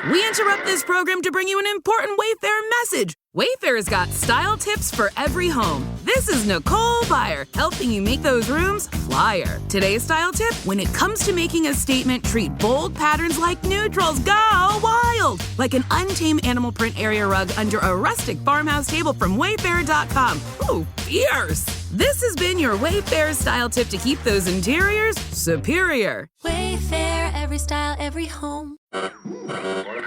We interrupt this program to bring you an important Wayfair message. Wayfair's got style tips for every home. This is Nicole Byer, helping you make those rooms flyer. Today's style tip: when it comes to making a statement, treat bold patterns like neutrals. Go wild! Like an untamed animal print area rug under a rustic farmhouse table from Wayfair.com. Ooh, fierce! This has been your Wayfair style tip to keep those interiors superior. Wayfair, every style, every home.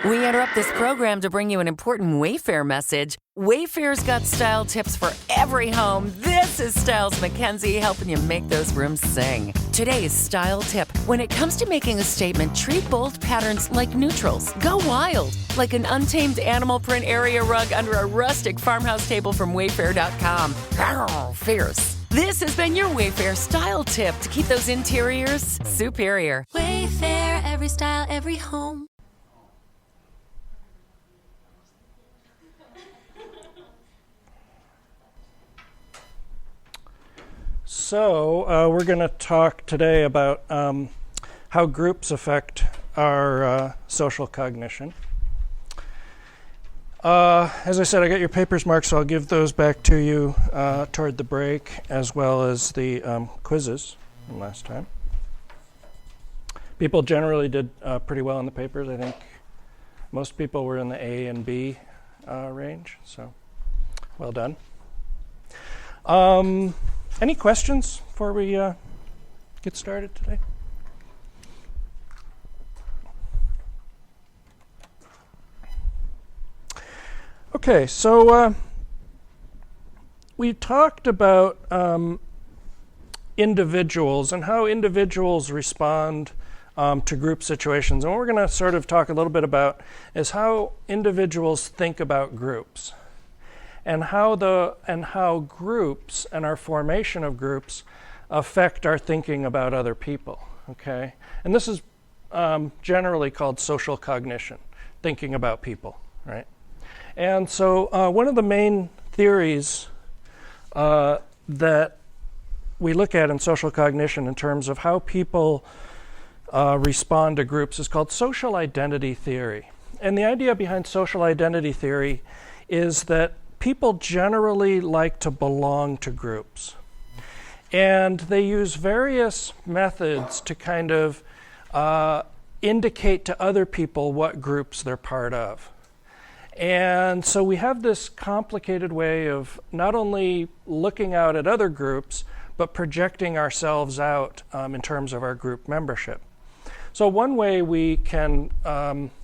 We interrupt this program to bring you an important Wayfair message. Wayfair's got style tips for every home. This is Styles McKenzie helping you make those rooms sing. Today's style tip: when it comes to making a statement, treat bold patterns like neutrals. Go wild, like an untamed animal print area rug under a rustic farmhouse table from Wayfair.com. Arr, fierce. This has been your Wayfair style tip to keep those interiors superior. Wayfair, every style, every home. So we're going to talk today about how groups affect our social cognition. As I said, I got your papers marked, so I'll give those back to you toward the break, as well as the quizzes from last time. People generally did pretty well in the papers. I think most people were in the A and B range, so well done. Any questions before we get started today? Okay, so we talked about individuals and how individuals respond to group situations. And what we're going to sort of talk a little bit about is how individuals think about groups, and how groups and our formation of groups affect our thinking about other people. Okay, and this is generally called social cognition, thinking about people, right? And so one of the main theories that we look at in social cognition in terms of how people respond to groups is called social identity theory. And the idea behind social identity theory is that people generally like to belong to groups. And they use various methods to kind of indicate to other people what groups they're part of. And so we have this complicated way of not only looking out at other groups, but projecting ourselves out in terms of our group membership. So one way we can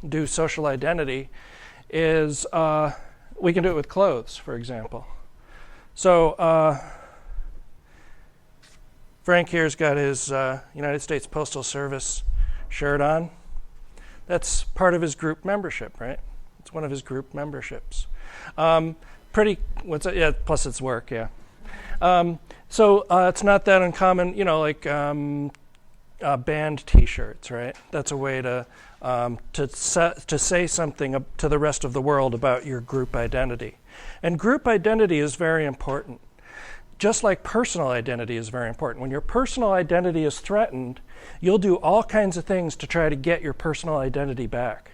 do social identity is we can do it with clothes, for example. So Frank here's got his United States Postal Service shirt on. That's part of his group membership, right? It's one of his group memberships. Plus it's work, yeah. So it's not that uncommon, like band T-shirts, right? That's a way to say something to the rest of the world about your group identity. And group identity is very important. Just like personal identity is very important. When your personal identity is threatened, you'll do all kinds of things to try to get your personal identity back.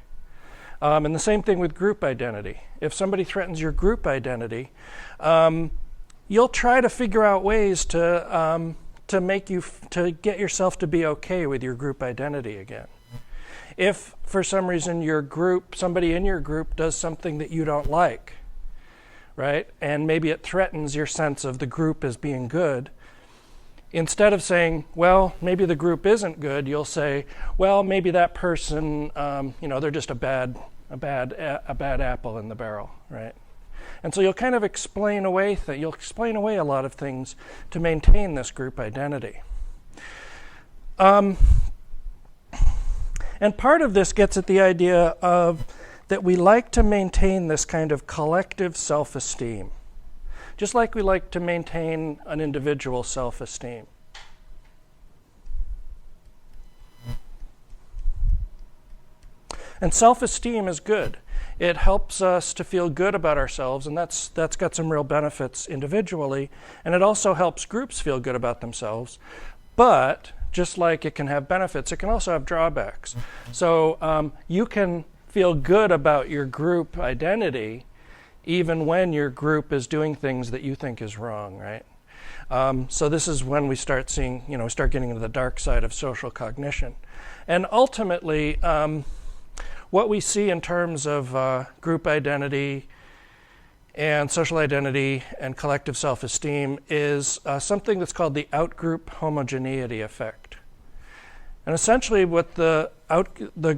And the same thing with group identity. If somebody threatens your group identity, you'll try to figure out ways to get yourself to be okay with your group identity again. If for some reason somebody in your group does something that you don't like, right, and maybe it threatens your sense of the group as being good, instead of saying, well, maybe the group isn't good, you'll say, well, maybe that person, they're just a bad apple in the barrel, right? And so you'll kind of explain away a lot of things to maintain this group identity. And part of this gets at the idea of that we like to maintain this kind of collective self-esteem, just like we like to maintain an individual self-esteem. And self-esteem is good. It helps us to feel good about ourselves, and that's got some real benefits individually, and it also helps groups feel good about themselves. But just like it can have benefits, it can also have drawbacks. So you can feel good about your group identity even when your group is doing things that you think is wrong, right? So this is when we start seeing, start getting into the dark side of social cognition. And ultimately, what we see in terms of group identity and social identity and collective self-esteem is something that's called the outgroup homogeneity effect. And essentially what the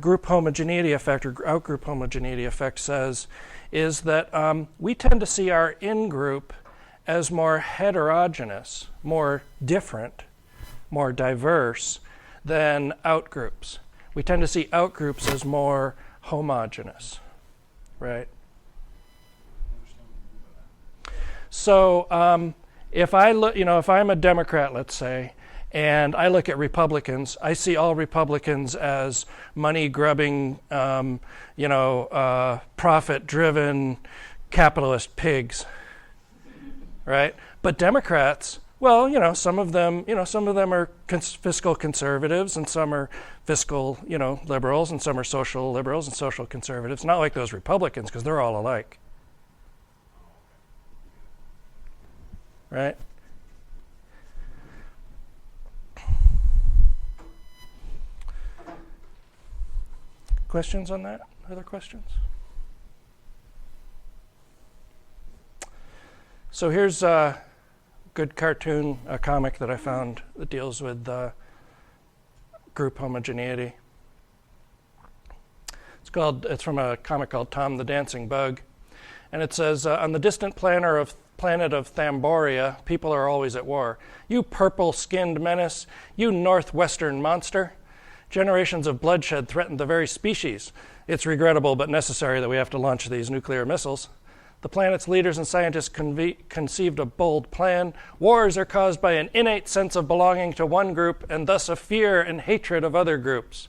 group homogeneity effect or outgroup homogeneity effect says is that we tend to see our in-group as more heterogeneous, more different, more diverse than outgroups. We tend to see outgroups as more homogeneous, right? So if I look, if I'm a Democrat, let's say, and I look at Republicans, I see all Republicans as money-grubbing, profit-driven capitalist pigs, right? But Democrats, well, some of them are fiscal conservatives, and some are fiscal, liberals, and some are social liberals and social conservatives. Not like those Republicans, because they're all alike, right? Questions on that? Other questions? So here's a good cartoon, a comic that I found that deals with group homogeneity. It's from a comic called Tom the Dancing Bug. And it says, on the distant planet of Thamboria, people are always at war. You purple-skinned menace, you northwestern monster. Generations of bloodshed threaten the very species. It's regrettable but necessary that we have to launch these nuclear missiles. The planet's leaders and scientists conceived a bold plan. Wars are caused by an innate sense of belonging to one group and thus a fear and hatred of other groups.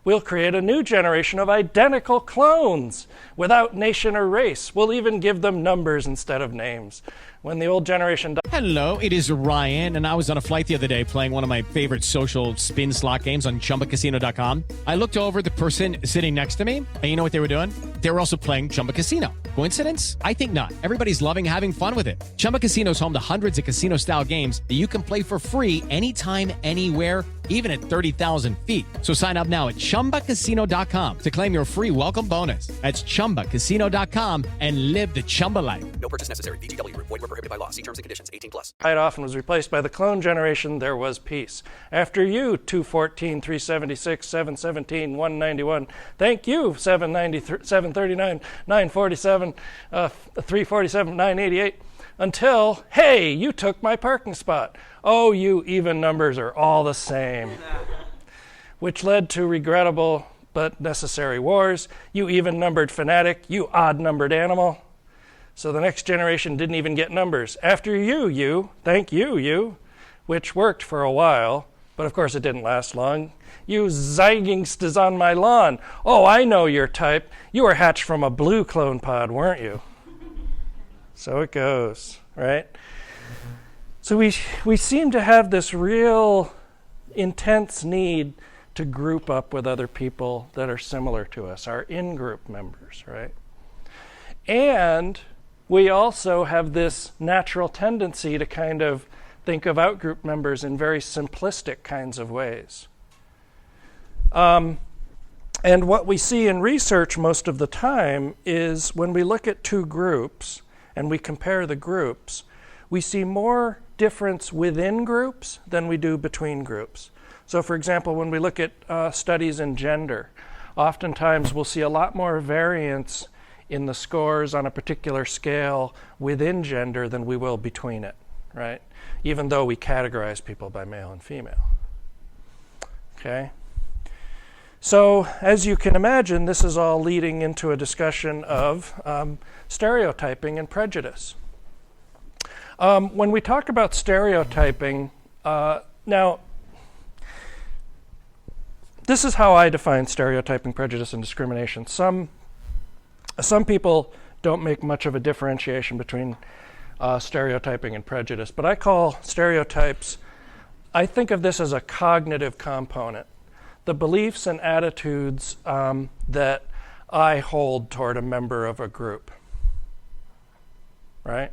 We'll create a new generation of identical clones without nation or race. We'll even give them numbers instead of names. When the old generation dies. Hello, it is Ryan, and I was on a flight the other day playing one of my favorite social spin slot games on ChumbaCasino.com. I looked over at the person sitting next to me, and you know what they were doing? They were also playing Chumba Casino. Coincidence? I think not. Everybody's loving having fun with it. Chumba Casino is home to hundreds of casino-style games that you can play for free anytime, anywhere, even at 30,000 feet. So sign up now at ChumbaCasino.com to claim your free welcome bonus. That's ChumbaCasino.com and live the Chumba life. No purchase necessary. VGW. Void where prohibited by law. See terms and conditions. 18+. Died off and was replaced by the clone generation. There was peace. After you, 214, 376, 717, 191. Thank you, 739, 947, 347, 988. Until, hey, you took my parking spot. Oh, you even numbers are all the same. Which led to regrettable but necessary wars. You even-numbered fanatic. You odd-numbered animal. So the next generation didn't even get numbers. After you, thank you, which worked for a while, but of course it didn't last long. You zygingstas on my lawn. Oh, I know your type. You were hatched from a blue clone pod, weren't you? So it goes, right? So we seem to have this real intense need to group up with other people that are similar to us, our in-group members, right? And we also have this natural tendency to kind of think of out-group members in very simplistic kinds of ways. And what we see in research most of the time is when we look at two groups and we compare the groups, we see more difference within groups than we do between groups. So for example, when we look at studies in gender, oftentimes we'll see a lot more variance in the scores on a particular scale within gender than we will between it, right? Even though we categorize people by male and female. Okay? So as you can imagine, this is all leading into a discussion of stereotyping and prejudice. When we talk about stereotyping, now, this is how I define stereotyping, prejudice, and discrimination. Some people don't make much of a differentiation between stereotyping and prejudice, but I call stereotypes, I think of this as a cognitive component. The beliefs and attitudes that I hold toward a member of a group, right?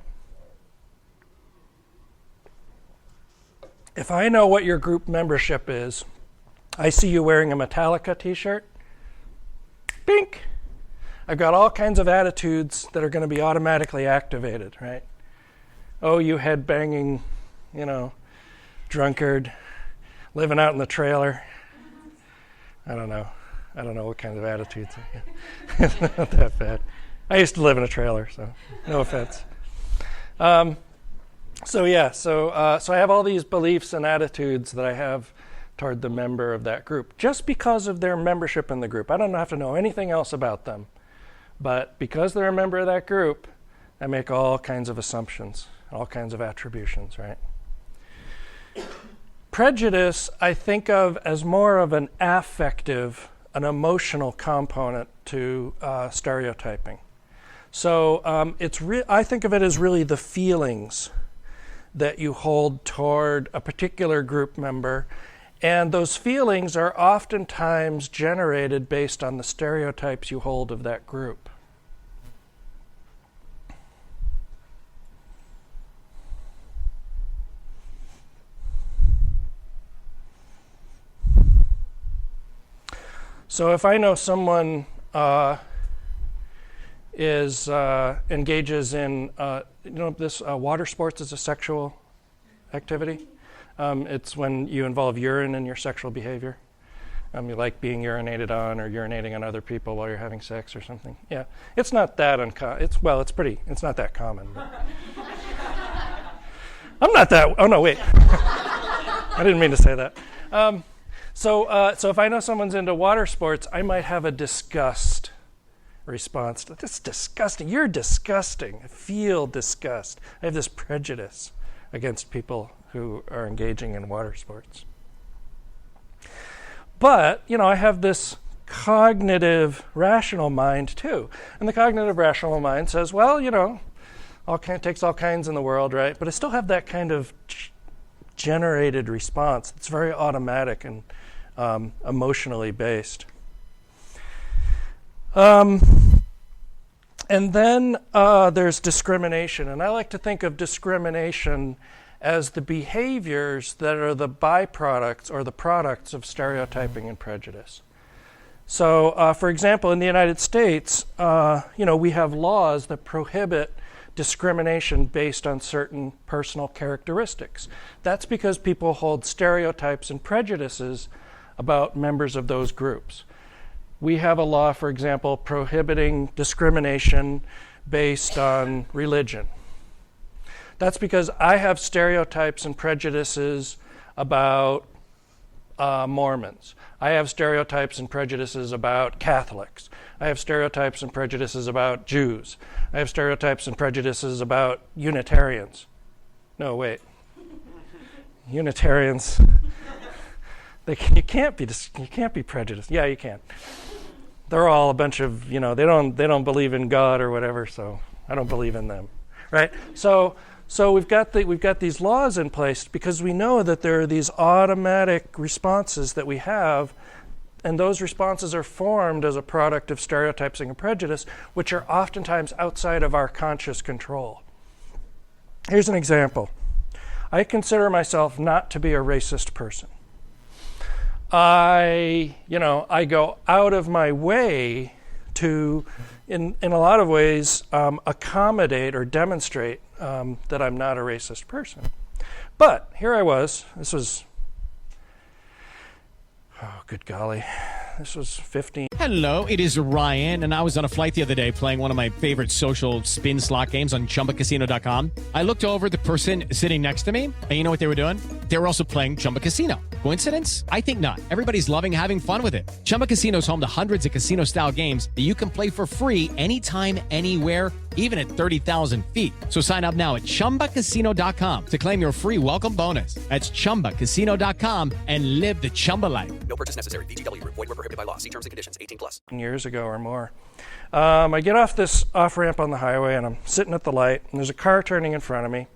If I know what your group membership is, I see you wearing a Metallica t-shirt, bink! I've got all kinds of attitudes that are going to be automatically activated, right? Oh, you head-banging, drunkard, living out in the trailer. I don't know what kinds of attitudes. It's not that bad. I used to live in a trailer, so no offense. So I have all these beliefs and attitudes that I have toward the member of that group, just because of their membership in the group. I don't have to know anything else about them, but because they're a member of that group, I make all kinds of assumptions, all kinds of attributions, right? Prejudice, I think of as more of an affective, an emotional component to stereotyping. So I think of it as really the feelings that you hold toward a particular group member, and those feelings are oftentimes generated based on the stereotypes you hold of that group. So if I know someone engages in, water sports is a sexual activity. It's when you involve urine in your sexual behavior. You like being urinated on or urinating on other people while you're having sex or something. Yeah, it's not that uncommon. It's not that common. I'm not that, oh no, wait. I didn't mean to say that. So if I know someone's into water sports, I might have a disgust response. That's disgusting. You're disgusting. I feel disgust. I have this prejudice against people who are engaging in water sports. But, I have this cognitive rational mind too. And the cognitive rational mind says, well, takes all kinds in the world, right? But I still have that kind of generated response. It's very automatic and emotionally based. And then there's discrimination. And I like to think of discrimination as the behaviors that are the byproducts or the products of stereotyping and prejudice. So, for example, in the United States, we have laws that prohibit discrimination based on certain personal characteristics. That's because people hold stereotypes and prejudices about members of those groups. We have a law, for example, prohibiting discrimination based on religion. That's because I have stereotypes and prejudices about Mormons. I have stereotypes and prejudices about Catholics. I have stereotypes and prejudices about Jews. I have stereotypes and prejudices about Unitarians. No, wait. Unitarians. You can't be prejudiced. Yeah, you can. They're all a bunch of, they don't believe in God or whatever, so I don't believe in them, right? So we've got these laws in place because we know that there are these automatic responses that we have, and those responses are formed as a product of stereotyping and prejudice, which are oftentimes outside of our conscious control. Here's an example. I consider myself not to be a racist person. I go out of my way to, in a lot of ways, accommodate or demonstrate that I'm not a racist person. But here I was. This was, oh, good golly. This was 15. Hello, it is Ryan, and I was on a flight the other day playing one of my favorite social spin slot games on ChumbaCasino.com. I looked over the person sitting next to me, and you know what they were doing? They were also playing Chumba Casino. Coincidence? I think not. Everybody's loving having fun with it. Chumba Casino is home to hundreds of casino-style games that you can play for free anytime, anywhere, even at 30,000 feet. So sign up now at ChumbaCasino.com to claim your free welcome bonus. That's ChumbaCasino.com and live the Chumba life. No purchase necessary. VGW. Void where prohibited by law. See terms and conditions. 18+. Years ago or more. I get off this off-ramp on the highway, and I'm sitting at the light, and there's a car turning in front of me.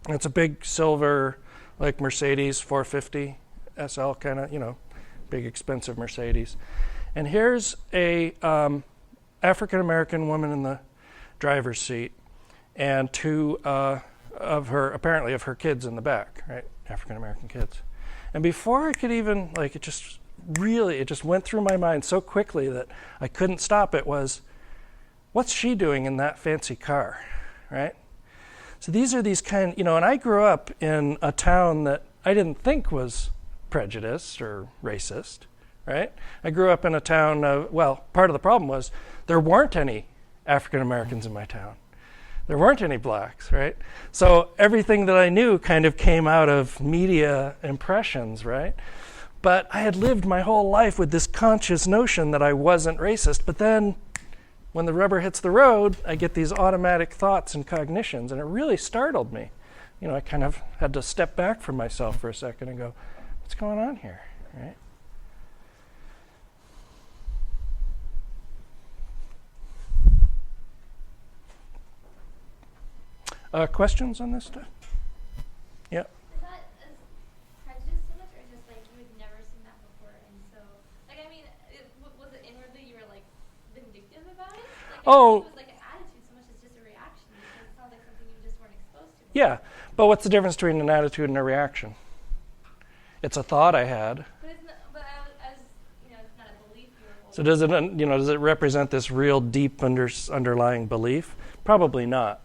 And it's a big silver, like Mercedes 450 SL kind of, big expensive Mercedes. And here's a African American woman in the driver's seat, and two of her kids in the back, right? African American kids. And before I could even, it just went through my mind so quickly that I couldn't stop it, was, what's she doing in that fancy car, right? So these are these and I grew up in a town that I didn't think was prejudiced or racist, right? I grew up in a town part of the problem was there weren't any African Americans in my town. There weren't any blacks, right? So everything that I knew kind of came out of media impressions, right? But I had lived my whole life with this conscious notion that I wasn't racist. But then when the rubber hits the road, I get these automatic thoughts and cognitions, and it really startled me. I kind of had to step back from myself for a second and go, what's going on here, right? Questions on this stuff? Yeah. Is that prejudice so much, or just you had never seen that before, and so was it inwardly you were vindictive about it? Oh. It was an attitude so much as just a reaction, because it sounds like something you just weren't exposed to. Yeah, but what's the difference between an attitude and a reaction? It's a thought I had. But it's not, it's not a belief you were holding. So does it represent this real deep underlying belief? Probably not.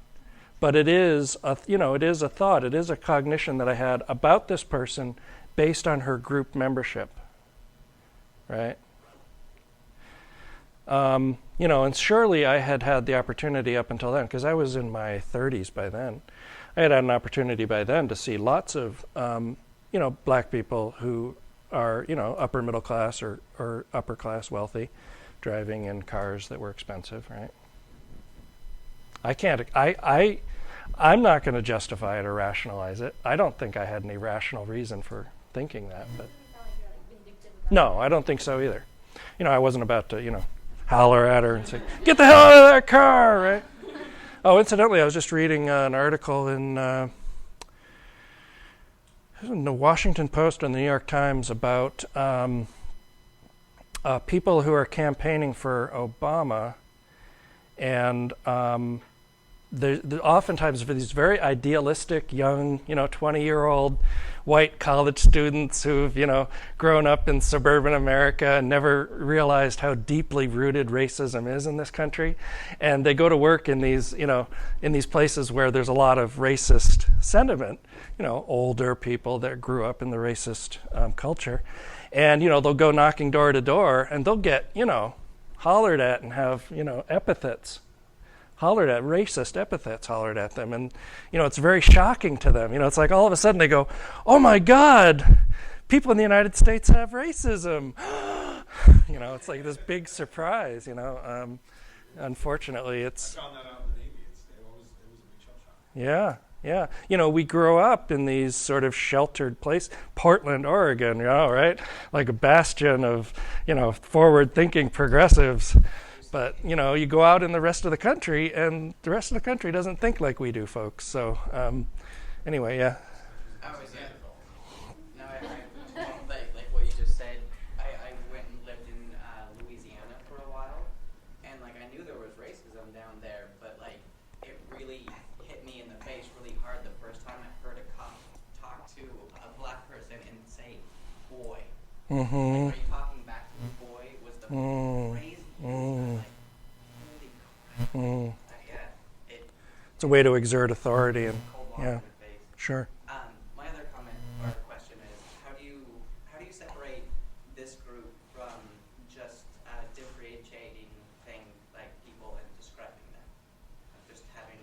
But it is a thought. It is a cognition that I had about this person based on her group membership, right? And surely I had had the opportunity up until then, because I was in my 30s by then. I had an opportunity by then to see lots of, black people who are, upper middle class or upper class wealthy, driving in cars that were expensive, right? I'm not going to justify it or rationalize it. I don't think I had any rational reason for thinking that. But no, I don't think so either. I wasn't about to, holler at her and say, "Get the hell out of that car!" Right? Oh, incidentally, I was just reading an article in the Washington Post and the New York Times about people who are campaigning for Obama, and oftentimes for these very idealistic young, 20-year-old white college students who've, grown up in suburban America and never realized how deeply rooted racism is in this country. And they go to work in these, in these places where there's a lot of racist sentiment, older people that grew up in the racist culture. And, they'll go knocking door to door and they'll get, hollered at and have, epithets hollered at, racist epithets hollered at them. And, it's very shocking to them. It's like all of a sudden they go, oh my God, people in the United States have racism. It's like this big surprise, Unfortunately, it's... I found that out in the Navy. It was a big shell shock. Yeah. We grow up in these sort of sheltered places. Portland, Oregon, right? Like a bastion of, forward-thinking progressives. But, you go out in the rest of the country, and the rest of the country doesn't think like we do, folks. So, anyway, yeah. No, like what you just said, I went and lived in Louisiana for a while, and, I knew there was racism down there, but, it really hit me in the face really hard the first time I heard a cop talk to a black person and say, boy. Mm-hmm. Are you talking back to the boy? Was the crazy. It's a way to exert authority, and sure. My other comment or question is, how do you separate this group from just differentiating things like people and describing them, just having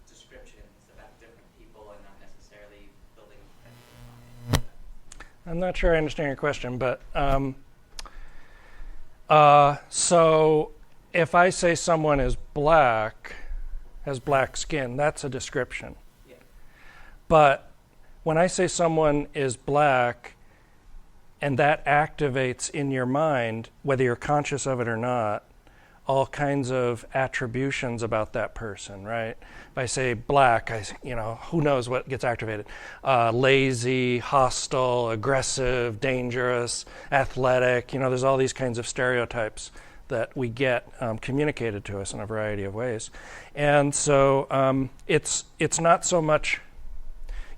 descriptions about different people and not necessarily building. I'm not sure I understand your question, but so if I say someone is black, has black skin, that's a description. Yeah. But when I say someone is black and that activates in your mind, whether you're conscious of it or not, all kinds of attributions about that person, right? If I say black, who knows what gets activated? Lazy, hostile, aggressive, dangerous, athletic, there's all these kinds of stereotypes that we get communicated to us in a variety of ways. And so it's not so much,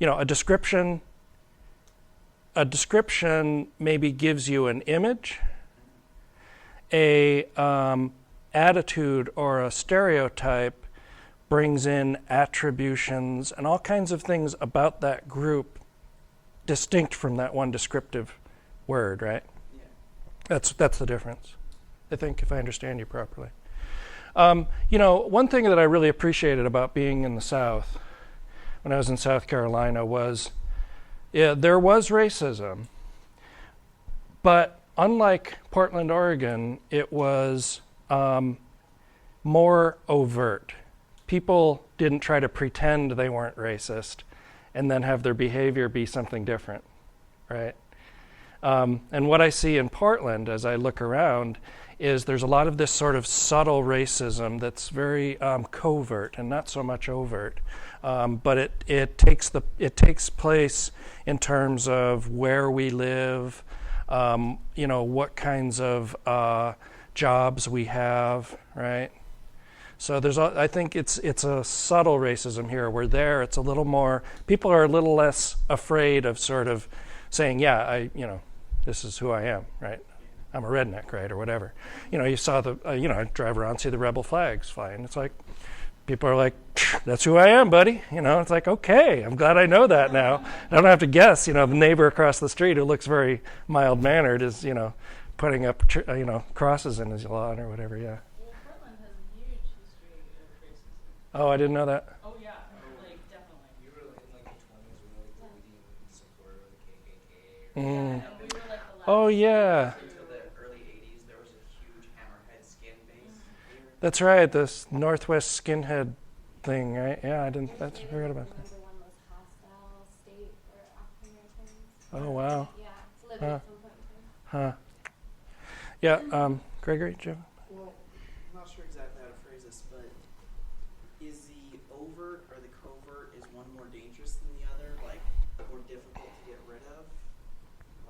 a description maybe gives you an image. A attitude or a stereotype brings in attributions and all kinds of things about that group distinct from that one descriptive word, right? Yeah. That's the difference, I think, if I understand you properly. One thing that I really appreciated about being in the South, when I was in South Carolina, was, there was racism, but unlike Portland, Oregon, it was more overt. People didn't try to pretend they weren't racist and then have their behavior be something different, right? And what I see in Portland as I look around is there's a lot of this sort of subtle racism that's very covert and not so much overt. But it takes place in terms of where we live, what kinds of jobs we have, right? So I think it's a subtle racism here. Where there, it's a little more, people are a little less afraid of sort of saying, this is who I am, right? I'm a redneck, right, or whatever. You saw I drive around, see the rebel flags flying. It's like, people are like, that's who I am, buddy. It's like, okay, I'm glad I know that now. I don't have to guess, the neighbor across the street who looks very mild-mannered is, putting up, crosses in his lawn or whatever, yeah. Well, Portland has a huge history of racism. Oh, I didn't know that. Oh, yeah, definitely. You were in the 20s when we were leading supporter of the KKK. Yeah, and we were the last. Oh, yeah. Until the early 80s, there was a huge hammerhead skin base here. That's right, this Northwest skinhead thing, right? Yeah, I forgot about that. Number one most hostile state for African Americans. Oh, wow. Yeah, to live in at some point in time. Huh. Yeah, Gregory, Joe? Well, I'm not sure exactly how to phrase this, but is the overt or the covert, is one more dangerous than the other, like more difficult to get rid of?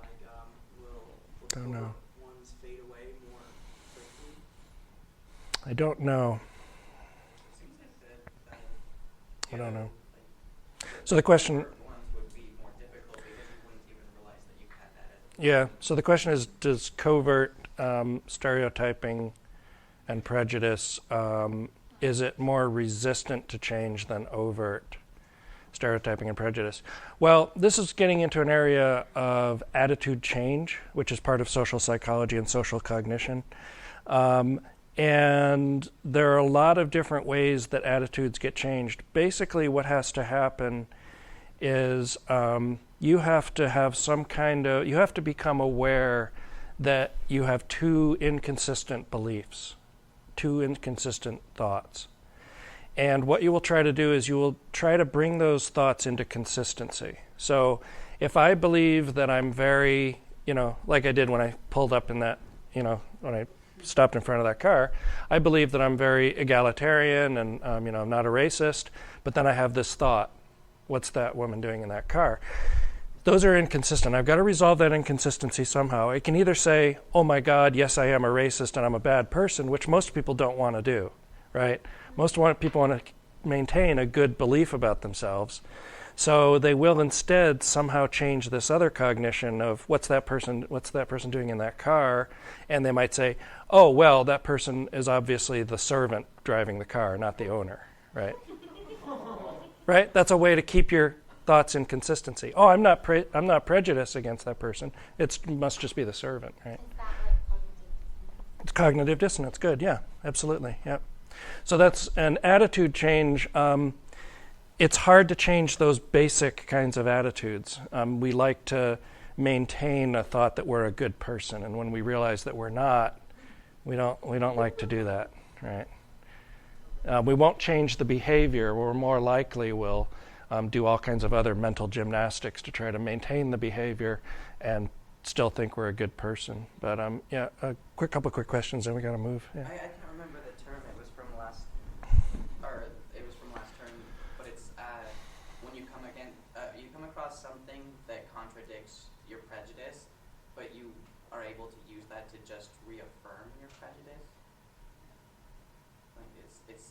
Like, will Don't know. ones fade away more quickly? I don't know. Seems like I don't know. So the question, ones would be more difficult because you wouldn't even realize that you had that. yeah, so the question is, does covert stereotyping and prejudice, is it more resistant to change than overt stereotyping and prejudice? Well, this is getting into an area of attitude change, which is part of social psychology and social cognition. And there are a lot of different ways that attitudes get changed. Basically, what has to happen is you have to have you have to become aware that you have two inconsistent beliefs, two inconsistent thoughts. And what you will try to do is you will try to bring those thoughts into consistency. So if I believe that I'm very, like I did when I pulled up in that, when I stopped in front of that car, I believe that I'm very egalitarian and, I'm not a racist, but then I have this thought, what's that woman doing in that car? Those are inconsistent. I've got to resolve that inconsistency somehow. It can either say, oh my God, yes, I am a racist and I'm a bad person, which most people don't want to do, right? Most people want to maintain a good belief about themselves. So they will instead somehow change this other cognition of what's that person doing in that car? And they might say, oh, well, that person is obviously the servant driving the car, not the owner, right? Right? That's a way to keep your thoughts in consistency. Oh, I'm not prejudiced against that person. It must just be the servant, right? Is that like cognitive dissonance? It's cognitive dissonance. Good, yeah, absolutely, yeah. So that's an attitude change. It's hard to change those basic kinds of attitudes. We like to maintain a thought that we're a good person, and when we realize that we're not, we don't like to do that, right? We won't change the behavior. We're more likely will do all kinds of other mental gymnastics to try to maintain the behavior and still think we're a good person. But yeah, a couple quick questions, and we got to move. Yeah. I can't remember the term. It was from last term. But it's when you come across something that contradicts your prejudice, but you are able to use that to just reaffirm your prejudice.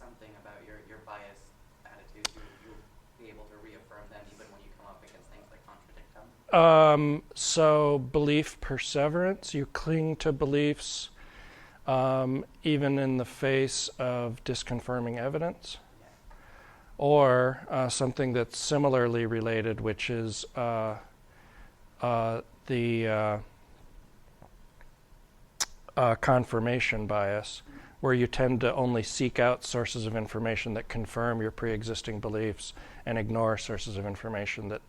something about your biased attitudes, you'll be able to reaffirm them even when you come up against things that contradict them? So belief perseverance, you cling to beliefs even in the face of disconfirming evidence. Or something that's similarly related, which is the confirmation bias, where you tend to only seek out sources of information that confirm your pre-existing beliefs and ignore sources of information that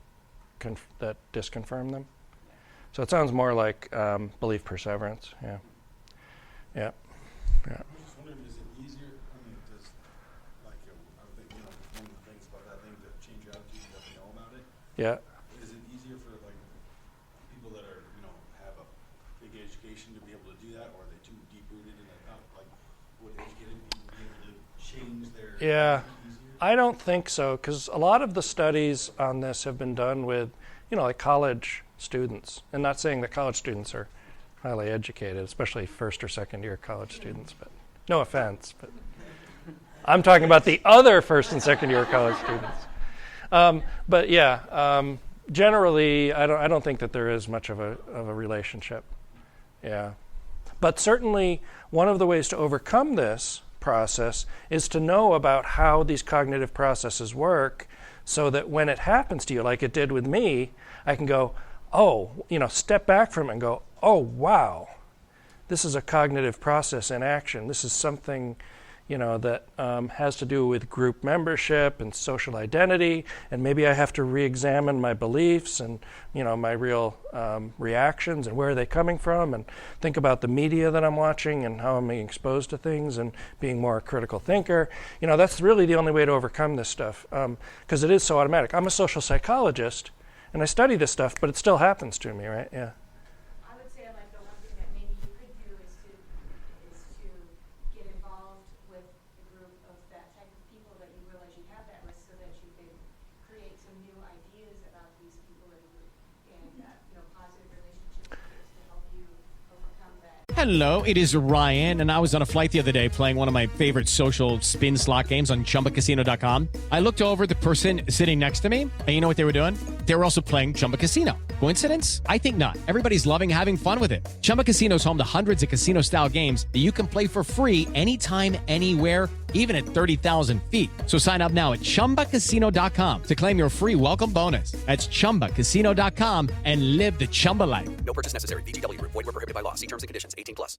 disconfirm them. So it sounds more like belief perseverance. Yeah. Yeah. Yeah. I was just wondering, is it easier? I mean, does I think one of the things about that thing to change your attitude, you have to know about it. Yeah. Is it easier for people that are have a big education to be able to do that, or are they too deep rooted in that? Would educated people be able to change their? Yeah. Easier? I don't think so, because a lot of the studies on this have been done with, like college students. And not saying that college students are highly educated, especially first or second year college students, but no offense, but I'm talking about the other first and second year college students. But yeah, generally, I don't think that there is much of a relationship. Yeah, but certainly one of the ways to overcome this process is to know about how these cognitive processes work, so that when it happens to you, like it did with me, I can go, step back from it and go, oh, wow, this is a cognitive process in action. This is something, that has to do with group membership and social identity, and maybe I have to re-examine my beliefs and, my real reactions and where are they coming from, and think about the media that I'm watching and how I'm being exposed to things and being more a critical thinker. That's really the only way to overcome this stuff, because it is so automatic. I'm a social psychologist, and I study this stuff, but it still happens to me, right? Yeah. I would say the one thing that maybe you could do is to get involved with a group of that type of people that you realize you have that risk, so that you can create some new ideas about these people and positive relationships to help you overcome that. Hello, it is Ryan, and I was on a flight the other day playing one of my favorite social spin slot games on ChumbaCasino.com. I looked over at the person sitting next to me, and you know what they were doing? They were also playing Chumba Casino. Coincidence? I think not. Everybody's loving having fun with it. Chumba Casino is home to hundreds of casino-style games that you can play for free anytime, anywhere, even at 30,000 feet. So sign up now at ChumbaCasino.com to claim your free welcome bonus. That's ChumbaCasino.com and live the Chumba life. No purchase necessary. VGW. Void where prohibited by law. See terms and conditions. 18+.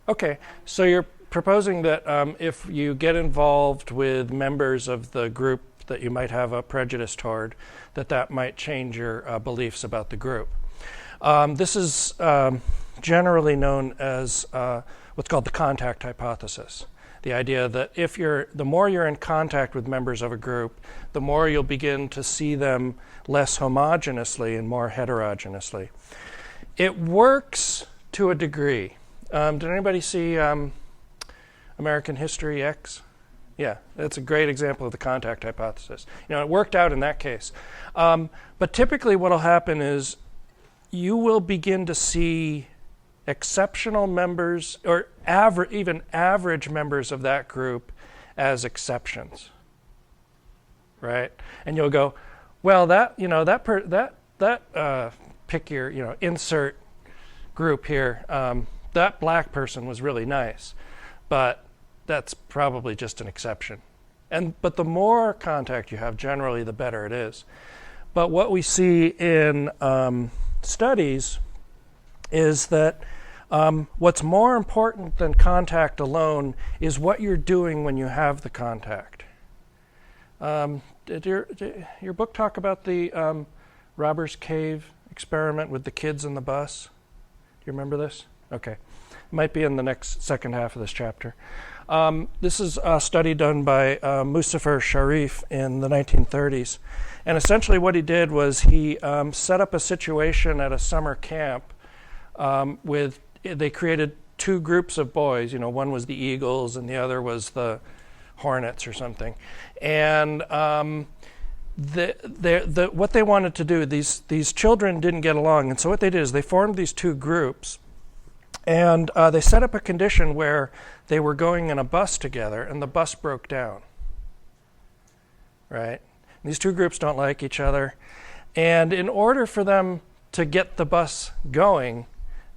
Okay, so you're proposing that if you get involved with members of the group that you might have a prejudice toward, that might change your beliefs about the group. This is generally known as what's called the contact hypothesis. The idea that the more you're in contact with members of a group, the more you'll begin to see them less homogeneously and more heterogeneously. It works to a degree. Did anybody see American History X? Yeah, that's a great example of the contact hypothesis. It worked out in that case. But typically what will happen is you will begin to see exceptional members or even average members of that group as exceptions, right? And you'll go, well, pick your, insert group here. That black person was really nice, but that's probably just an exception. But the more contact you have, generally, the better it is. But what we see in studies is that what's more important than contact alone is what you're doing when you have the contact. Did your book talk about the Robbers Cave experiment with the kids in the bus? Do you remember this? Okay. It might be in the second half of this chapter. This is a study done by Muzaffar Sharif in the 1930s. And essentially what he did was he set up a situation at a summer camp they created two groups of boys. One was the Eagles and the other was the Hornets or something. And what they wanted to do, these children didn't get along. And so what they did is they formed these two groups. And they set up a condition where they were going in a bus together, and the bus broke down. Right? These two groups don't like each other. And in order for them to get the bus going,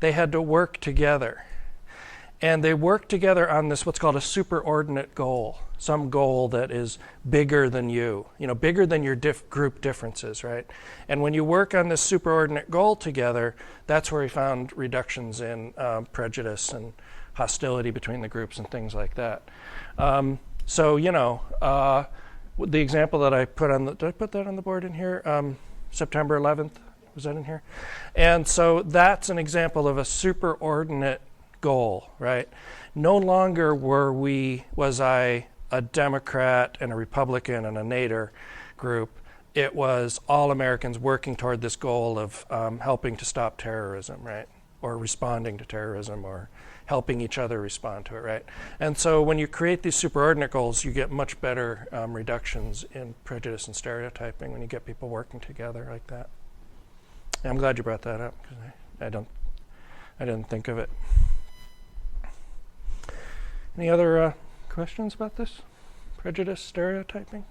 they had to work together. And they worked together on this, what's called a superordinate goal, some goal that is bigger than you, bigger than your group differences, right? And when you work on this superordinate goal together, that's where we found reductions in prejudice and hostility between the groups and things like that. The example that I put on did I put that on the board in here? September 11th, was that in here? And so that's an example of a superordinate goal, right? No longer was I a Democrat and a Republican and a Nader group. It was all Americans working toward this goal of helping to stop terrorism, right? Or responding to terrorism, or helping each other respond to it, right? And so when you create these superordinate goals, you get much better reductions in prejudice and stereotyping when you get people working together like that. And I'm glad you brought that up, because I didn't think of it. Any other questions about this? Prejudice, stereotyping?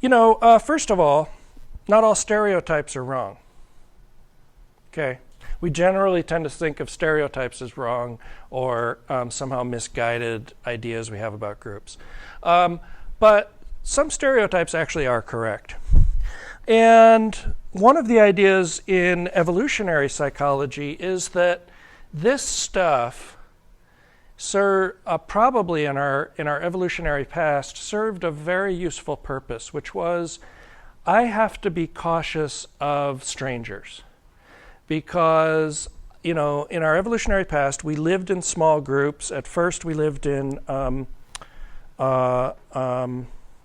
First of all, not all stereotypes are wrong. Okay? We generally tend to think of stereotypes as wrong or somehow misguided ideas we have about groups. But some stereotypes actually are correct. And one of the ideas in evolutionary psychology is that this stuff probably in our evolutionary past served a very useful purpose, which was I have to be cautious of strangers. Because, in our evolutionary past, we lived in small groups. At first, we lived in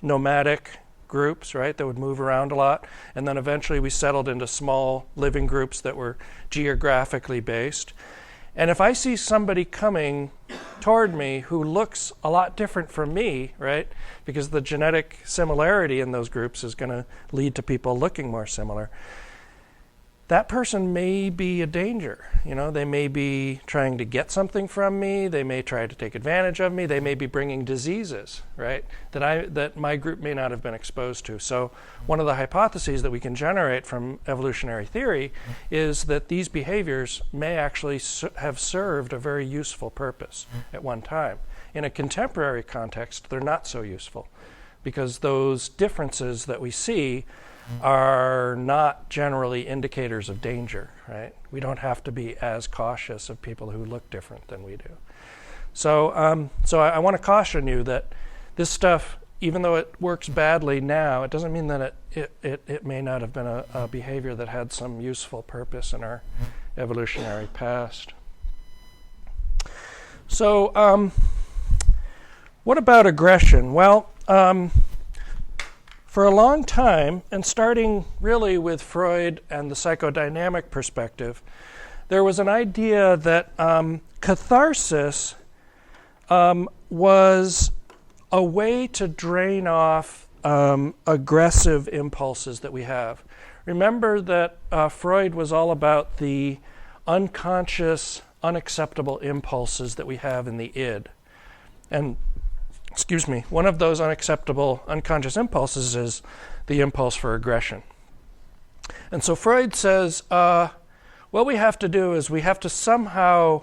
nomadic groups, right, that would move around a lot. And then eventually we settled into small living groups that were geographically based. And if I see somebody coming toward me who looks a lot different from me, right, because the genetic similarity in those groups is going to lead to people looking more similar, that person may be a danger. They may be trying to get something from me. They may try to take advantage of me. They may be bringing diseases, right, that my group may not have been exposed to. So one of the hypotheses that we can generate from evolutionary theory is that these behaviors may actually have served a very useful purpose at one time. In a contemporary context, they're not so useful because those differences that we see are not generally indicators of danger, right? We don't have to be as cautious of people who look different than we do. So I want to caution you that this stuff, even though it works badly now, it doesn't mean that it may not have been a behavior that had some useful purpose in our evolutionary past. So what about aggression? Well, for a long time, and starting really with Freud and the psychodynamic perspective, there was an idea that catharsis was a way to drain off aggressive impulses that we have. Remember that Freud was all about the unconscious, unacceptable impulses that we have in the id. And one of those unacceptable unconscious impulses is the impulse for aggression. And so Freud says, what we have to do is we have to somehow,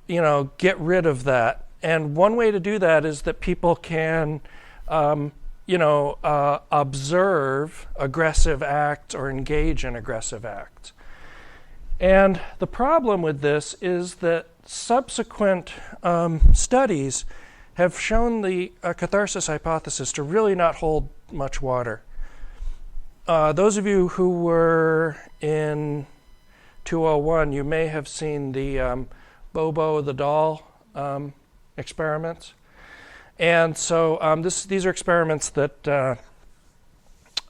get rid of that. And one way to do that is that people can, observe aggressive acts or engage in aggressive acts. And the problem with this is that subsequent studies have shown the catharsis hypothesis to really not hold much water. Those of you who were in 201, you may have seen the Bobo the doll experiments. And so these are experiments that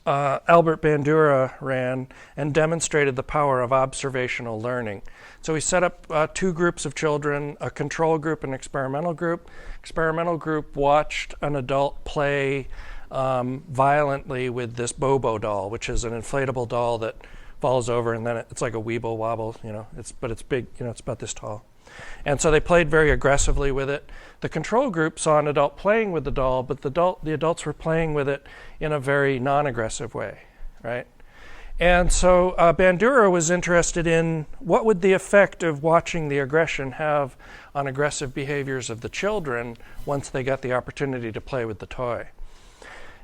Albert Bandura ran and demonstrated the power of observational learning. So we set up two groups of children, a control group and an experimental group. Experimental group watched an adult play violently with this Bobo doll, which is an inflatable doll that falls over, and then it's like a weeble wobble, but it's big, it's about this tall. And so they played very aggressively with it. The control group saw an adult playing with the doll, but the adults were playing with it in a very non-aggressive way, right? And so Bandura was interested in what would the effect of watching the aggression have on aggressive behaviors of the children once they got the opportunity to play with the toy.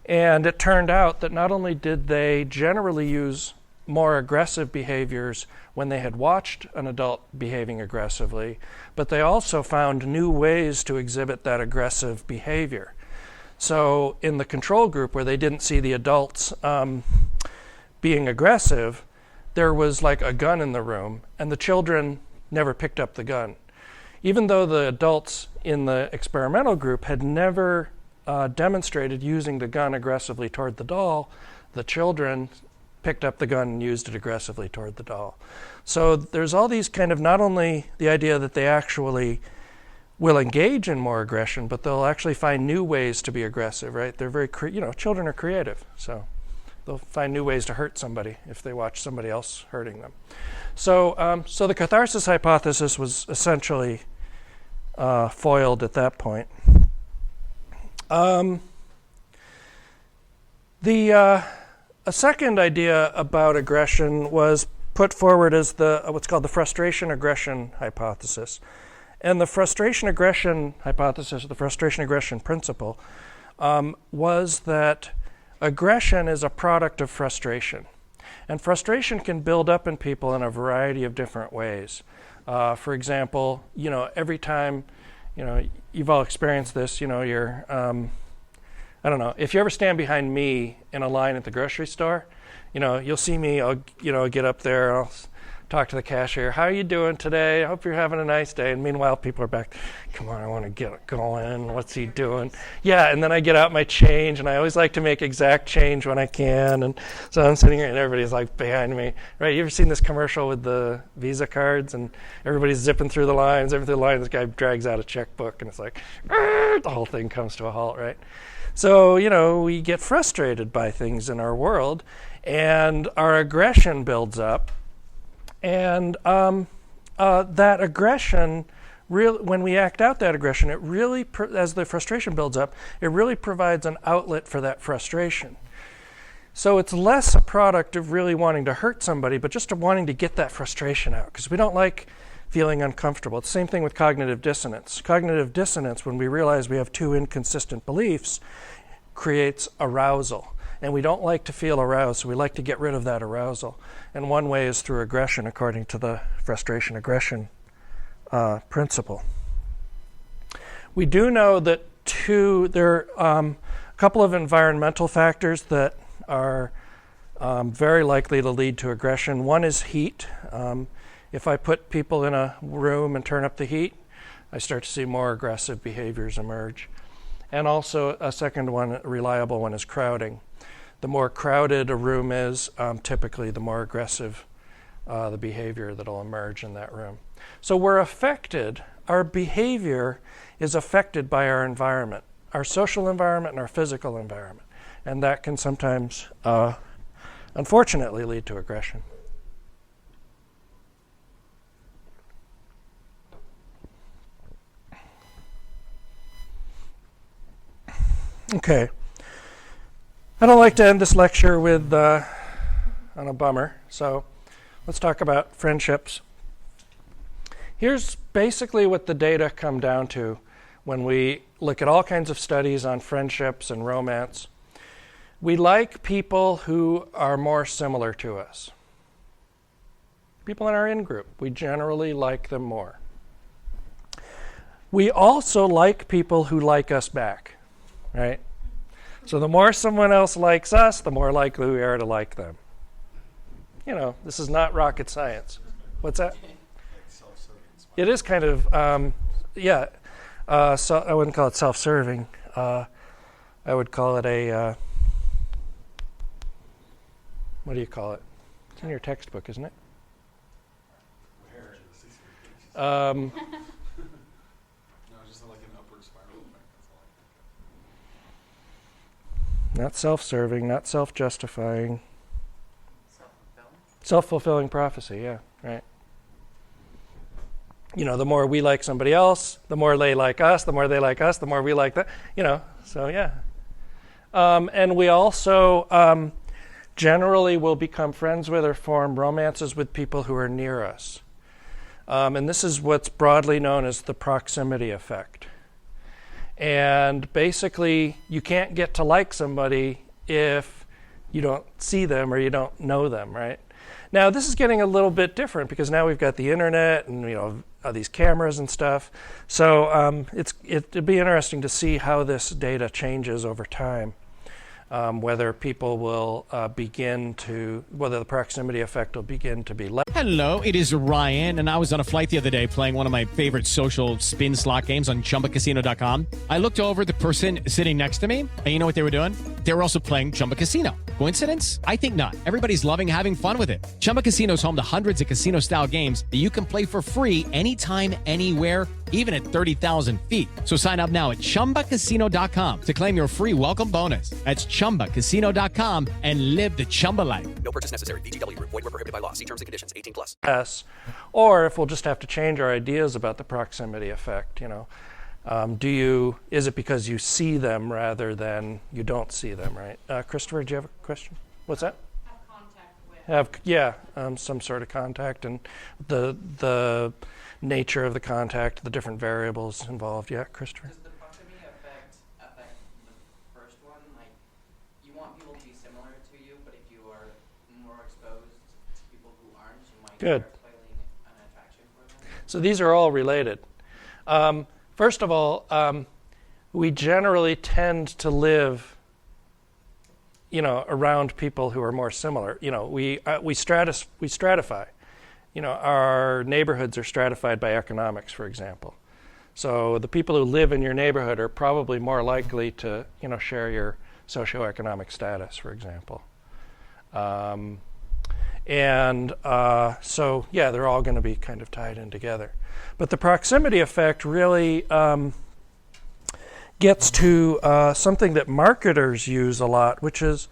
And it turned out that not only did they generally use more aggressive behaviors when they had watched an adult behaving aggressively, but they also found new ways to exhibit that aggressive behavior. So in the control group, where they didn't see the adults being aggressive, there was like a gun in the room, and the children never picked up the gun. Even though the adults in the experimental group had never demonstrated using the gun aggressively toward the doll, the children picked up the gun and used it aggressively toward the doll. So there's all these kind of, not only the idea that they actually will engage in more aggression, but they'll actually find new ways to be aggressive, right? They're very, children are creative, so they'll find new ways to hurt somebody if they watch somebody else hurting them. So, so the catharsis hypothesis was essentially foiled at that point. A second idea about aggression was put forward as what's called the frustration-aggression hypothesis. And the frustration-aggression hypothesis, the frustration-aggression principle, was that aggression is a product of frustration. And frustration can build up in people in a variety of different ways. For example, every time, you've all experienced this, you're, I don't know, if you ever stand behind me in a line at the grocery store, you'll see me, I'll get up there, I'll talk to the cashier, how are you doing today? I hope you're having a nice day. And meanwhile, people are back, come on, I want to get going, what's he doing? Yeah, and then I get out my change, and I always like to make exact change when I can, and so I'm sitting here, and everybody's like behind me, right? You ever seen this commercial with the Visa cards, and everybody's zipping through the lines, this guy drags out a checkbook, and it's like, the whole thing comes to a halt, right? So, we get frustrated by things in our world, and our aggression builds up. And that aggression, when we act out that aggression, it really, as the frustration builds up, it really provides an outlet for that frustration. So it's less a product of really wanting to hurt somebody, but just of wanting to get that frustration out, because we don't like feeling uncomfortable. It's the same thing with cognitive dissonance. Cognitive dissonance, when we realize we have two inconsistent beliefs, creates arousal. And we don't like to feel aroused, so we like to get rid of that arousal. And one way is through aggression, according to the frustration-aggression principle. We do know that there are a couple of environmental factors that are very likely to lead to aggression. One is heat. If I put people in a room and turn up the heat, I start to see more aggressive behaviors emerge. And also a second one, a reliable one, is crowding. The more crowded a room is, typically the more aggressive the behavior that will emerge in that room. So we're affected, our behavior is affected by our environment, our social environment and our physical environment. And that can sometimes, unfortunately, lead to aggression. Okay. I don't like to end this lecture with on a bummer, so let's talk about friendships. Here's basically what the data come down to when we look at all kinds of studies on friendships and romance. We like people who are more similar to us. People in our in-group, we generally like them more. We also like people who like us back, right? So the more someone else likes us, the more likely we are to like them. This is not rocket science. What's that? It is kind of, so I wouldn't call it self-serving. I would call it a, what do you call it? It's in your textbook, isn't it? No, just like an upward spiral effect. Not self-serving, not self-justifying. Self-fulfilling prophecy, yeah, right. The more we like somebody else, the more they like us, the more they like us, the more we like that, so yeah. And we also generally will become friends with or form romances with people who are near us. And this is what's broadly known as the proximity effect. And basically, you can't get to like somebody if you don't see them or you don't know them, right? Now, this is getting a little bit different because now we've got the internet and these cameras and stuff. So it'd be interesting to see how this data changes over time. Whether people will whether the proximity effect will begin to be less. Hello, it is Ryan, and I was on a flight the other day playing one of my favorite social spin slot games on ChumbaCasino.com. I looked over at the person sitting next to me, and you know what they were doing? They were also playing Chumba Casino. Coincidence? I think not. Everybody's loving having fun with it. Chumba Casino is home to hundreds of casino-style games that you can play for free anytime, anywhere, even at 30,000 feet. So sign up now at ChumbaCasino.com to claim your free welcome bonus. That's ChumbaCasino.com and live the Chumba life. No purchase necessary. VGW. Void where prohibited by law. See terms and conditions. 18+. Yes, or if we'll just have to change our ideas about the proximity effect. Is it because you see them rather than you don't see them, right? Christopher, do you have a question? What's that? Have contact with. Some sort of contact and the nature of the contact, the different variables involved. Yeah, Christopher. Does the proximity affect the first one? Like, you want people to be similar to you, but if you are more exposed to people who aren't, you might start feeling an attraction for them? So these are all related. First of all, we generally tend to live, around people who are more similar. We stratify. Our neighborhoods are stratified by economics, for example. So the people who live in your neighborhood are probably more likely to, share your socioeconomic status, for example. So they're all going to be kind of tied in together. But the proximity effect really gets to something that marketers use a lot, which is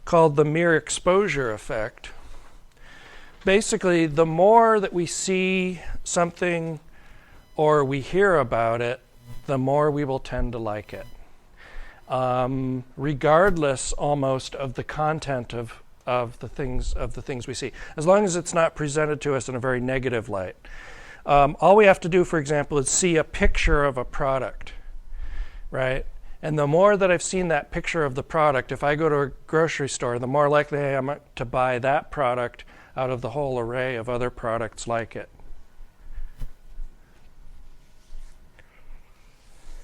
called the mere exposure effect. Basically, the more that we see something or we hear about it, the more we will tend to like it, regardless almost of the content of the things we see, as long as it's not presented to us in a very negative light. All we have to do, for example, is see a picture of a product, right? And the more that I've seen that picture of the product, if I go to a grocery store, the more likely I am to buy that product out of the whole array of other products like it.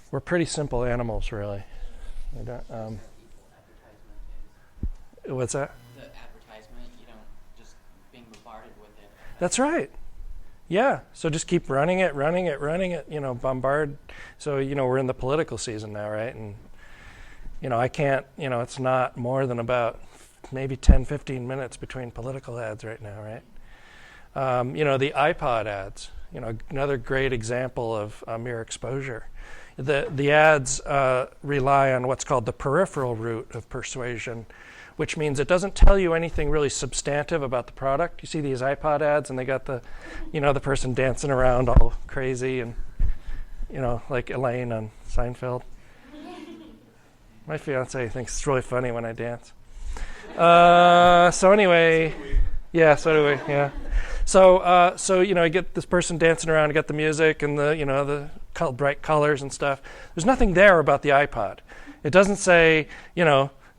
We're pretty simple animals, really. What's that? The advertisement, just being bombarded with it. That's right. Yeah, so just keep running it, bombard. So, we're in the political season now, right? And, I can't, it's not more than about maybe 10, 15 minutes between political ads right now, right? The iPod ads, another great example of mere exposure. The ads rely on what's called the peripheral route of persuasion, which means it doesn't tell you anything really substantive about the product. You see these iPod ads and they got the person dancing around all crazy and, like Elaine on Seinfeld. My fiance thinks it's really funny when I dance. So anyway, yeah, so do we, yeah. So you get this person dancing around, you get the music and the bright colors and stuff. There's nothing there about the iPod. It doesn't say,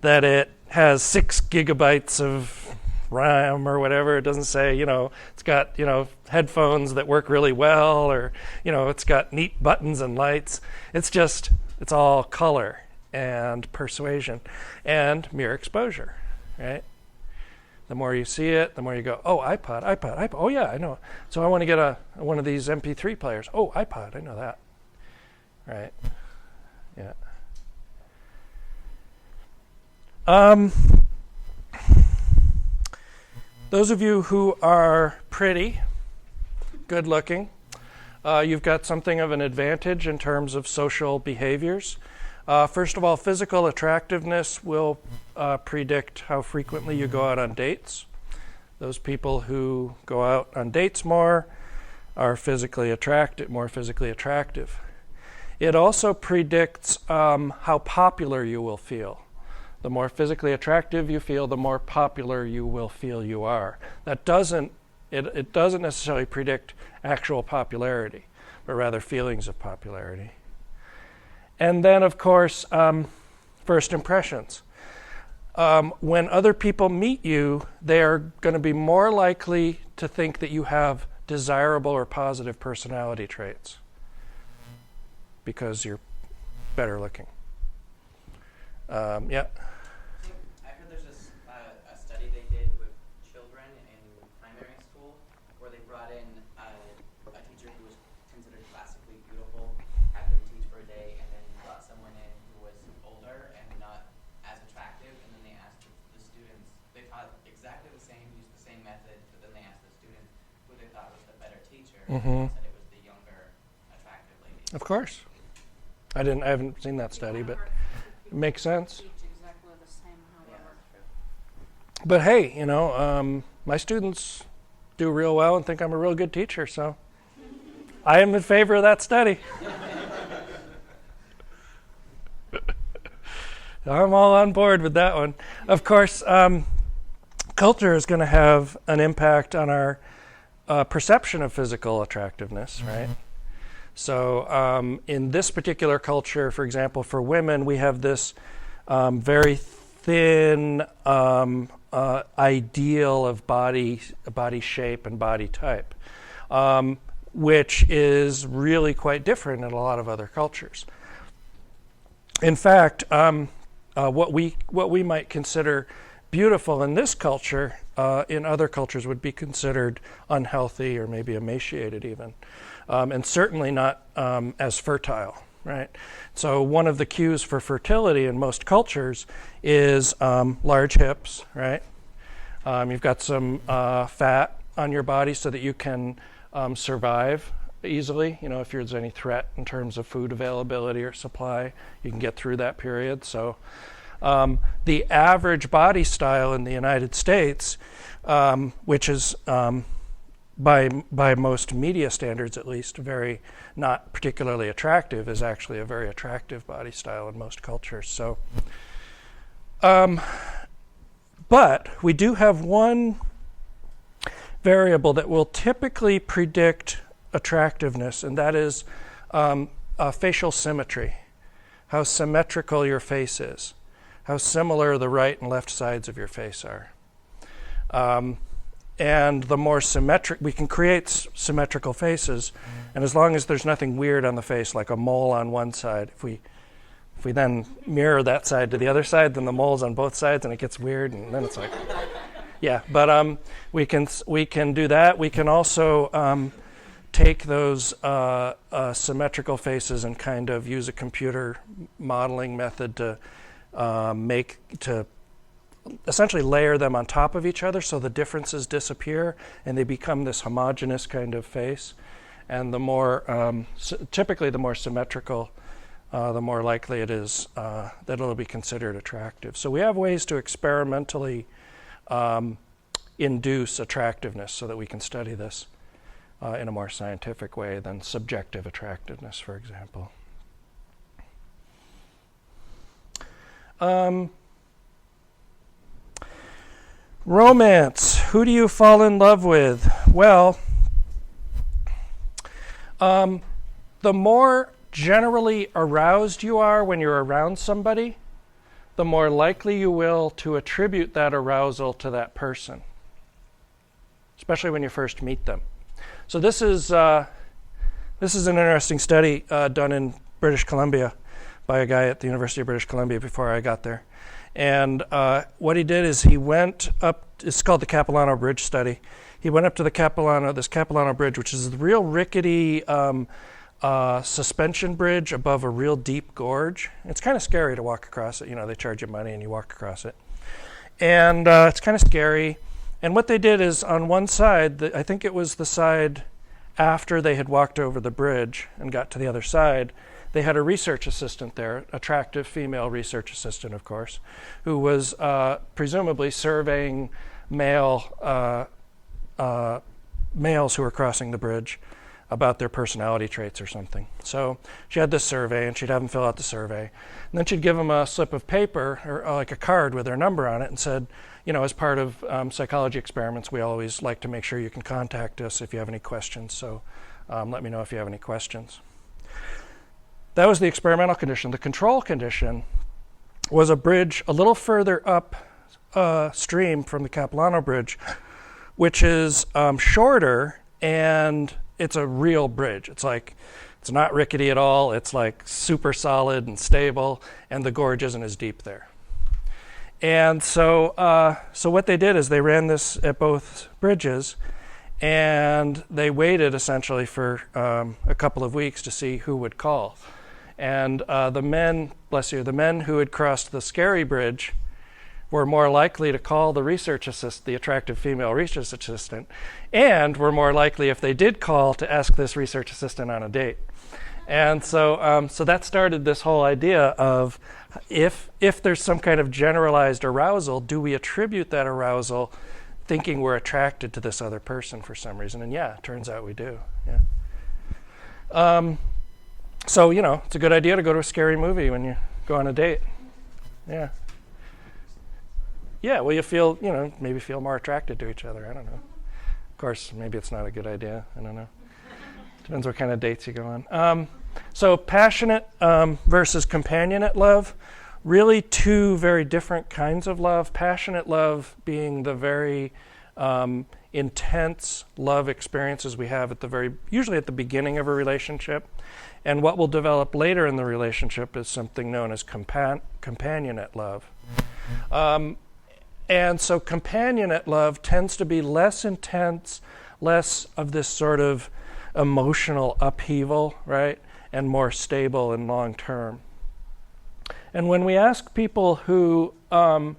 that it has 6 gigabytes of RAM or whatever. It doesn't say, it's got, headphones that work really well or, it's got neat buttons and lights. It's all color and persuasion and mere exposure, right? The more you see it, the more you go, oh, iPod. Oh, yeah, I know. So I want to get one of these MP3 players. Oh, iPod, I know that. Right? Yeah. Those of you who are pretty, good looking, you've got something of an advantage in terms of social behaviors. First of all, physical attractiveness will predict how frequently you go out on dates. Those people who go out on dates more are more physically attractive. It also predicts how popular you will feel. The more physically attractive you feel, the more popular you will feel you are. That doesn't necessarily predict actual popularity, but rather feelings of popularity. And then, of course, first impressions. When other people meet you, they are going to be more likely to think that you have desirable or positive personality traits because you're better looking. Yeah. I heard there's a study they did with children in primary school where they brought in a teacher who was considered classically beautiful, had them teach for a day, and then brought someone in who was older and not as attractive, and then they asked the students, they taught exactly the same, used the same method, but then they asked the students who they thought was the better teacher, and they said it was the younger, attractive lady. Of course. I haven't seen that study, but it makes sense. But hey, my students do real well and think I'm a real good teacher, so I am in favor of that study. I'm all on board with that one. Of course, culture is going to have an impact on our perception of physical attractiveness, right? So in this particular culture, for example, for women, we have this very thin ideal of body shape and body type, which is really quite different in a lot of other cultures. In fact, what we might consider beautiful in this culture, in other cultures would be considered unhealthy or maybe emaciated even, and certainly not as fertile, right? So one of the cues for fertility in most cultures is large hips, right? You've got some fat on your body so that you can survive easily. If there's any threat in terms of food availability or supply, you can get through that period. So the average body style in the United States, which is by most media standards at least, very not particularly attractive, is actually a very attractive body style in most cultures. So, but we do have one variable that will typically predict attractiveness, and that is facial symmetry, how symmetrical your face is, how similar the right and left sides of your face are. And the more symmetric, we can create symmetrical faces, and as long as there's nothing weird on the face, like a mole on one side, if we then mirror that side to the other side, then the mole's on both sides, and it gets weird, and then it's like, yeah. But we can do that. We can also take those symmetrical faces and kind of use a computer modeling method to essentially layer them on top of each other so the differences disappear and they become this homogeneous kind of face. And the more, typically the more symmetrical, the more likely it is that it'll be considered attractive. So we have ways to experimentally induce attractiveness so that we can study this in a more scientific way than subjective attractiveness, for example. Romance. Who do you fall in love with? Well, the more generally aroused you are when you're around somebody, the more likely you will to attribute that arousal to that person, especially when you first meet them. So this is an interesting study done in British Columbia by a guy at the University of British Columbia before I got there. And what he did is he went up, it's called the Capilano Bridge Study. He went up to this Capilano Bridge, which is the real rickety suspension bridge above a real deep gorge. It's kind of scary to walk across it. They charge you money and you walk across it. And it's kind of scary. And what they did is on one side, I think it was the side after they had walked over the bridge and got to the other side, they had a research assistant there, attractive female research assistant, of course, who was presumably surveying males who were crossing the bridge about their personality traits or something. So she had this survey, and she'd have them fill out the survey. And then she'd give them a slip of paper, or like a card with their number on it, and said, as part of psychology experiments, we always like to make sure you can contact us if you have any questions. So let me know if you have any questions. That was the experimental condition. The control condition was a bridge a little further up stream from the Capilano Bridge, which is shorter, and it's a real bridge. It's not rickety at all. It's like super solid and stable, and the gorge isn't as deep there. And so what they did is they ran this at both bridges, and they waited essentially for a couple of weeks to see who would call. And the men who had crossed the scary bridge were more likely to call the research assistant, the attractive female research assistant, and were more likely, if they did call, to ask this research assistant on a date. And so that started this whole idea of if there's some kind of generalized arousal, do we attribute that arousal thinking we're attracted to this other person for some reason? And yeah, it turns out we do. Yeah. So, it's a good idea to go to a scary movie when you go on a date. Yeah. Yeah, well, you feel, maybe feel more attracted to each other. I don't know. Of course, maybe it's not a good idea. I don't know. Depends what kind of dates you go on. So passionate versus companionate love, really two very different kinds of love. Passionate love being the very intense love experiences we have usually at the beginning of a relationship. And what will develop later in the relationship is something known as companionate love. And so companionate love tends to be less intense, less of this sort of emotional upheaval, right? And more stable and long-term. And when we ask people who are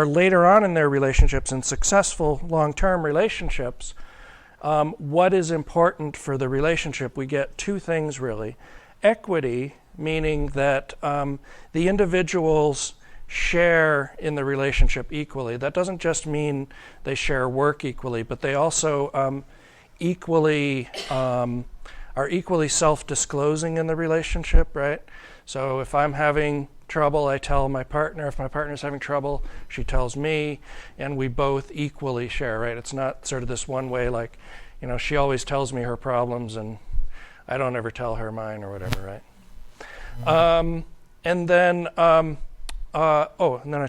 later on in their relationships, in successful long-term relationships, what is important for the relationship, we get two things really. Equity, meaning that the individuals share in the relationship equally. That doesn't just mean they share work equally, but they also are equally self-disclosing in the relationship, right? So if I'm having trouble, I tell my partner. If my partner's having trouble, she tells me, and we both equally share, right? It's not sort of this one way, like, she always tells me her problems and I don't ever tell her mine or whatever, right? And then I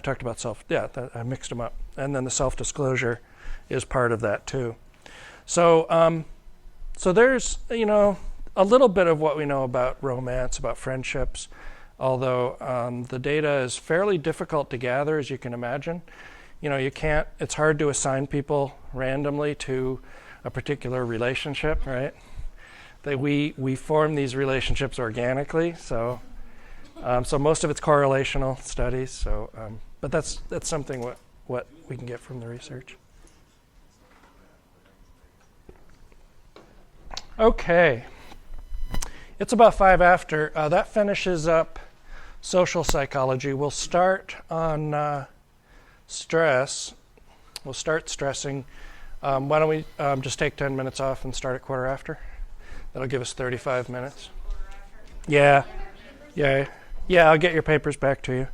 talked about I mixed them up. And then the self-disclosure is part of that too. So there's, a little bit of what we know about romance, about friendships, although the data is fairly difficult to gather, as you can imagine. It's hard to assign people randomly to a particular relationship, right? We form these relationships organically, so most of it's correlational studies. So, but that's something what we can get from the research. Okay, it's about 5 after. That finishes up social psychology. We'll start on stress. We'll start stressing. Why don't we just take 10 minutes off and start at 1/4 after? That'll give us 35 minutes. Yeah. I'll get your papers back to you.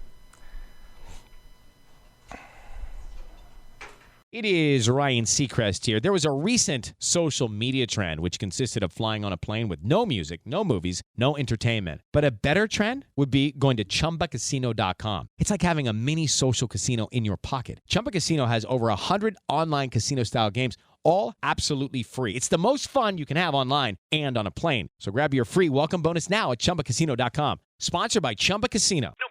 It is Ryan Seacrest here. There was a recent social media trend which consisted of flying on a plane with no music, no movies, no entertainment. But a better trend would be going to ChumbaCasino.com. It's like having a mini social casino in your pocket. Chumba Casino has over 100 online casino-style games, all absolutely free. It's the most fun you can have online and on a plane. So grab your free welcome bonus now at ChumbaCasino.com. Sponsored by Chumba Casino. No